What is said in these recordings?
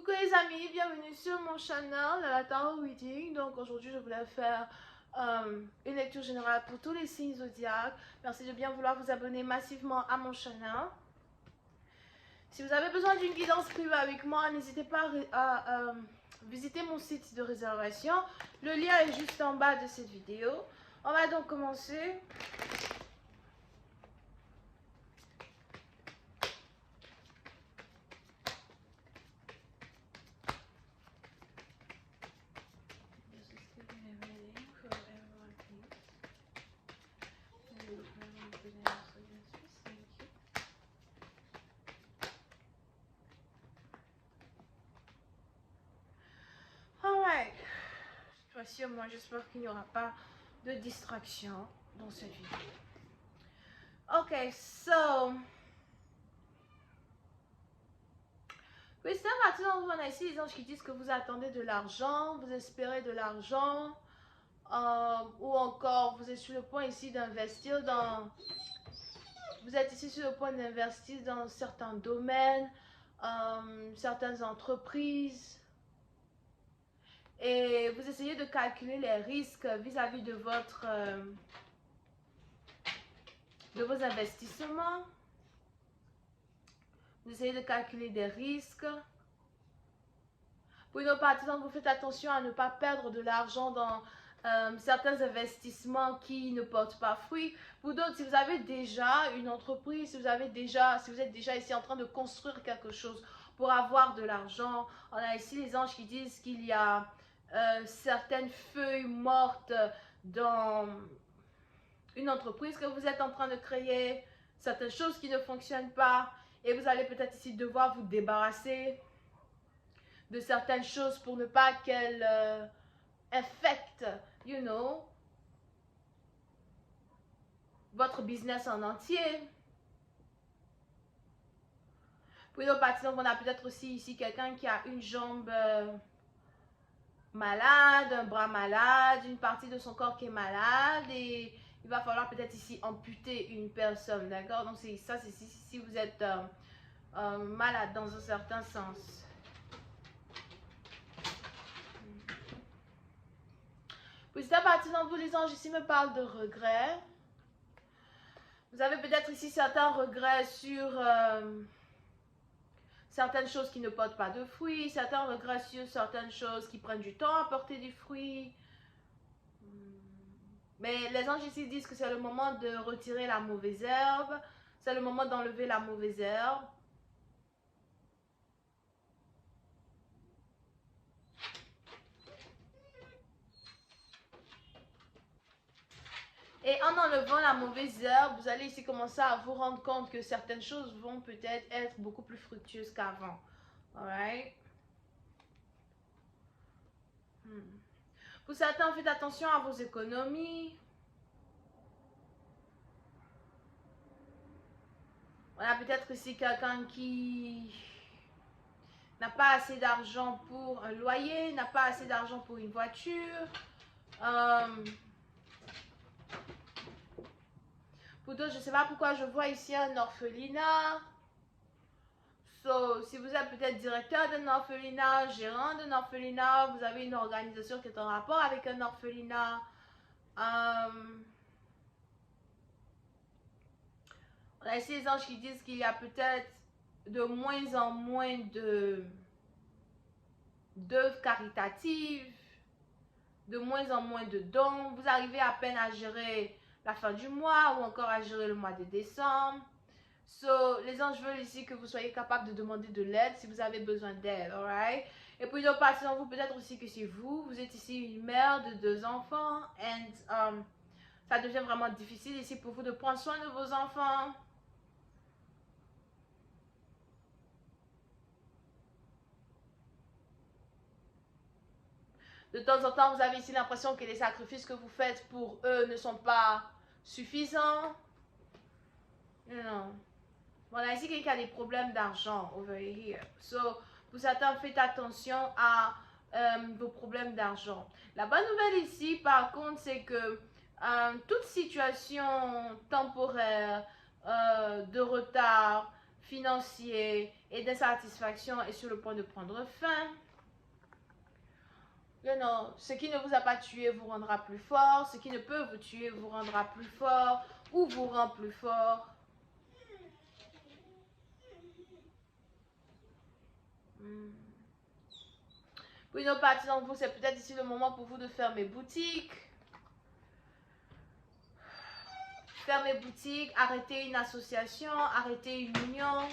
Coucou les amis, bienvenue sur mon channel, la Tarot Reading. Donc aujourd'hui je voulais faire une lecture générale pour tous les signes zodiaques. Merci de bien vouloir vous abonner massivement à mon channel. Si vous avez besoin d'une guidance privée avec moi, n'hésitez pas à visiter mon site de réservation. Le lien est juste en bas de cette vidéo. On va donc commencer. Alright. Cette fois-ci, moi, j'espère qu'il n'y aura pas de distraction dans cette vidéo. Ok, so. Christian, maintenant, on a ici les anges qui disent que vous attendez de l'argent, vous espérez de l'argent, ou encore vous êtes sur le point ici d'investir dans. Vous êtes ici sur le point d'investir dans certains domaines, certaines entreprises. Et vous essayez de calculer les risques vis-à-vis de vos investissements. Vous essayez de calculer des risques. Pour une partisans, vous faites attention à ne pas perdre de l'argent dans certains investissements qui ne portent pas fruit. Pour d'autres, si vous avez déjà une entreprise, si vous êtes déjà ici en train de construire quelque chose pour avoir de l'argent, on a ici les anges qui disent qu'il y a certaines feuilles mortes dans une entreprise que vous êtes en train de créer, certaines choses qui ne fonctionnent pas, et vous allez peut-être ici devoir vous débarrasser de certaines choses pour ne pas qu'elles affectent, votre business en entier. Pour nos partisans, on a peut-être aussi ici quelqu'un qui a une jambe malade, un bras malade, une partie de son corps qui est malade, et il va falloir peut-être ici amputer une personne, d'accord? Donc c'est ça, c'est si vous êtes malade dans un certain sens. Petit à partir d'entre vous, les anges ici me parlent de regrets. Vous avez peut-être ici certains regrets sur certaines choses qui ne portent pas de fruits, certains regrets sur certaines choses qui prennent du temps à porter des fruits. Mais les anges ici disent que c'est le moment de retirer la mauvaise herbe, c'est le moment d'enlever la mauvaise herbe. Et en enlevant la mauvaise herbe, vous allez ici commencer à vous rendre compte que certaines choses vont peut-être être beaucoup plus fructueuses qu'avant. Alright? Pour certains, faites attention à vos économies. On a peut-être ici quelqu'un qui n'a pas assez d'argent pour un loyer, n'a pas assez d'argent pour une voiture. Pour d'autres, je ne sais pas pourquoi je vois ici un orphelinat. So, si vous êtes peut-être directeur d'un orphelinat, gérant d'un orphelinat, vous avez une organisation qui est en rapport avec un orphelinat. On a ici les anges qui disent qu'il y a peut-être de moins en moins d'œuvres caritatives, de moins en moins de dons. Vous arrivez à peine à gérer la fin du mois ou encore à gérer le mois de décembre. So, les anges veulent ici que vous soyez capable de demander de l'aide si vous avez besoin d'aide, alright? Et puis, d'autres parties d'entre vous, peut-être aussi que c'est vous êtes ici une mère de 2 enfants, et ça devient vraiment difficile ici pour vous de prendre soin de vos enfants. De temps en temps, vous avez ici l'impression que les sacrifices que vous faites pour eux ne sont pas suffisants. Non. Voilà, ici quelqu'un a des problèmes d'argent over here. So, pour certains, faites attention à vos problèmes d'argent. La bonne nouvelle ici, par contre, c'est que toute situation temporaire de retard financier et d'insatisfaction est sur le point de prendre fin. Ce qui ne vous a pas tué vous rendra plus fort. Ce qui ne peut vous tuer vous rendra plus fort ou vous rend plus fort. Pour une partie d'entre vous, c'est peut-être ici le moment pour vous de fermer boutique. Fermer boutique, arrêter une association, arrêter une union.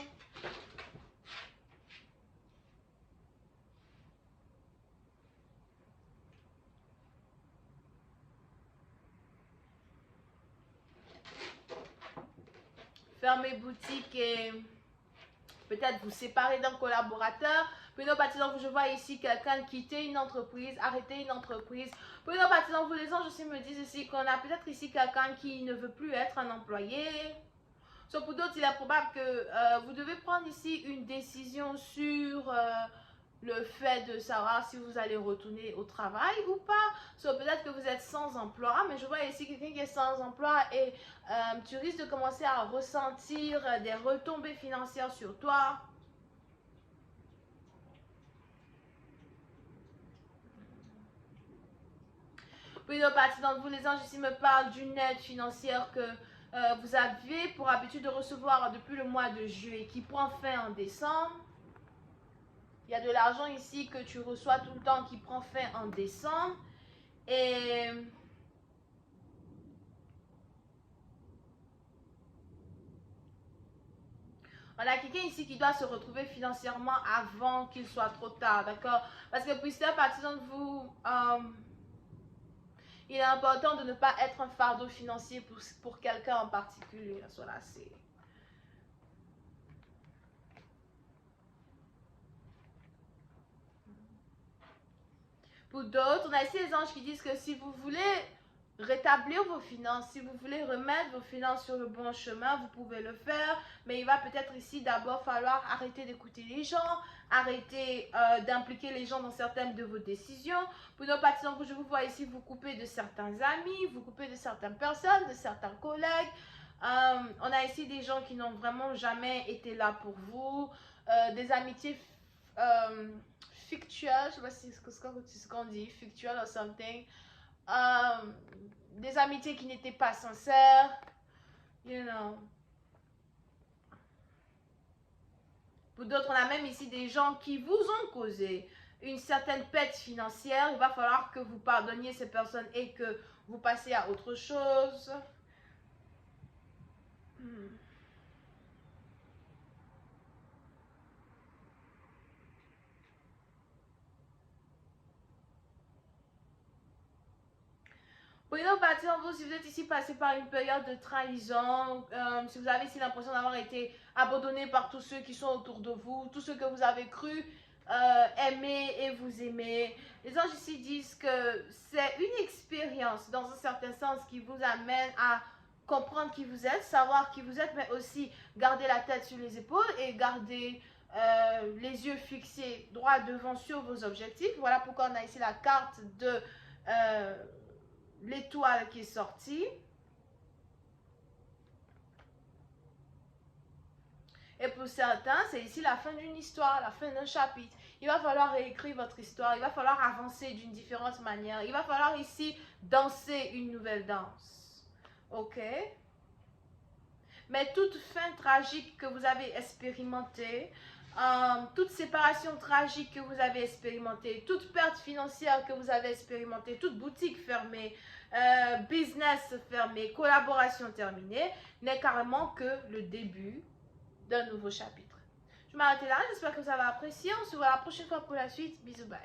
Fermer boutique et peut-être vous séparer d'un collaborateur. Pour une partie d'entre vous, je vois ici quelqu'un quitter une entreprise, arrêter une entreprise. Pour une partie d'entre vous, les anges aussi me disent ici qu'on a peut-être ici quelqu'un qui ne veut plus être un employé. Pour d'autres, il est probable que vous devez prendre ici une décision sur le fait de savoir si vous allez retourner au travail ou pas. Peut-être que vous êtes sans emploi, mais je vois ici quelqu'un qui est sans emploi et tu risques de commencer à ressentir des retombées financières sur toi. Puis une partie d'entre vous, les anges ici me parlent d'une aide financière que vous avez pour habitude de recevoir depuis le mois de juillet qui prend fin en décembre. Il y a de l'argent ici que tu reçois tout le temps qui prend fin en décembre. Et on a quelqu'un ici qui doit se retrouver financièrement avant qu'il soit trop tard, d'accord? Parce que pour certaines partie d'entre vous, il est important de ne pas être un fardeau financier pour quelqu'un en particulier. Voilà, c'est... Pour d'autres, on a ici les anges qui disent que si vous voulez rétablir vos finances, si vous voulez remettre vos finances sur le bon chemin, vous pouvez le faire, mais il va peut-être ici d'abord falloir arrêter d'écouter les gens, arrêter d'impliquer les gens dans certaines de vos décisions. Pour nos parties d'entre vous, je vous vois ici vous couper de certains amis, vous couper de certaines personnes, de certains collègues. On a ici des gens qui n'ont vraiment jamais été là pour vous, des amitiés fictuelles, je ne sais pas si c'est ce qu'on dit, fictuelles or something. Des amitiés qui n'étaient pas sincères, you know. Pour d'autres, on a même ici des gens qui vous ont causé une certaine perte financière. Il va falloir que vous pardonniez ces personnes et que vous passiez à autre chose. Pour une autre partie d'entre vous, si vous êtes ici passé par une période de trahison, si vous avez ici l'impression d'avoir été abandonné par tous ceux qui sont autour de vous, tous ceux que vous avez cru aimer et vous aimer, les anges ici disent que c'est une expérience dans un certain sens qui vous amène à comprendre qui vous êtes, savoir qui vous êtes, mais aussi garder la tête sur les épaules et garder les yeux fixés droit devant sur vos objectifs. Voilà pourquoi on a ici la carte de l'étoile qui est sortie. Et pour certains, c'est ici la fin d'une histoire, la fin d'un chapitre. Il va falloir réécrire votre histoire, il va falloir avancer d'une différente manière. Il va falloir ici danser une nouvelle danse. Ok? Mais toute fin tragique que vous avez expérimentée, toute séparation tragique que vous avez expérimentée, toute perte financière que vous avez expérimentée, toute boutique fermée, business fermé, collaboration terminée, n'est carrément que le début d'un nouveau chapitre. Je m'arrête là, j'espère que vous avez apprécié. On se voit la prochaine fois pour la suite. Bisous, bye.